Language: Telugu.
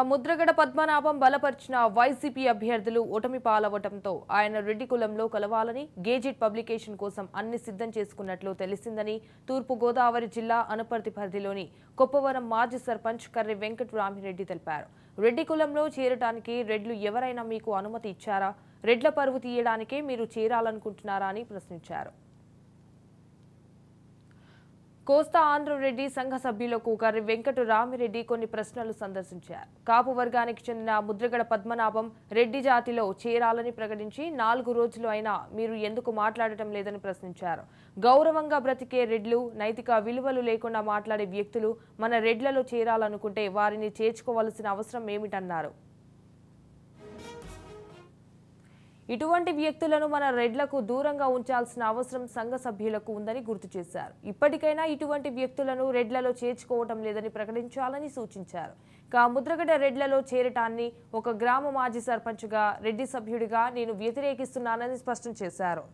ముద్రగడ పద్మనాభం బలపరిచిన వైసీపీ అభ్యర్థులు ఓటమి పాలవటంతో ఆయన రెడ్డి కులంలో కలవాలని గేజెట్ పబ్లికేషన్ కోసం అన్ని సిద్ధం చేసుకున్నట్లు తెలిసిందని తూర్పు గోదావరి జిల్లా అనపర్తి పరిధిలోని కొప్పవరం మాజీ సర్పంచ్ కర్రి వెంకటరామిరెడ్డి తెలిపారు. రెడ్డి కులంలో చేరడానికి రెడ్లు ఎవరైనా మీకు అనుమతి ఇచ్చారా? రెడ్ల పరువు తీయడానికే మీరు చేరాలనుకుంటున్నారా అని ప్రశ్నించారు. కోస్తా ఆంధ్రరెడ్డి సంఘ సభ్యులకు కర్రి వెంకటరామిరెడ్డి కొన్ని ప్రశ్నలు సందర్శించారు. కాపు వర్గానికి చెందిన ముద్రగడ పద్మనాభం రెడ్డి జాతిలో చేరాలని ప్రకటించి 4 రోజులు అయినా మీరు ఎందుకు మాట్లాడటం లేదని ప్రశ్నించారు. గౌరవంగా బ్రతికే రెడ్లు, నైతిక విలువలు లేకుండా మాట్లాడే వ్యక్తులు మన రెడ్లలో చేరాలనుకుంటే వారిని చేర్చుకోవాల్సిన అవసరం ఏమిటన్నారు. ఇటువంటి వ్యక్తులను మన రెడ్లకు దూరంగా ఉంచాల్సిన అవసరం సంఘ సభ్యులకు ఉందని గుర్తు చేశారు. ఇప్పటికైనా ఇటువంటి వ్యక్తులను రెడ్లలో చేర్చుకోవటం లేదని ప్రకటించాలని సూచించారు. ముద్రగడ రెడ్లలో చేరటాన్ని ఒక గ్రామ మాజీ సర్పంచ్గా రెడ్డి సభ్యుడిగా నేను వ్యతిరేకిస్తున్నానని స్పష్టం చేశారు.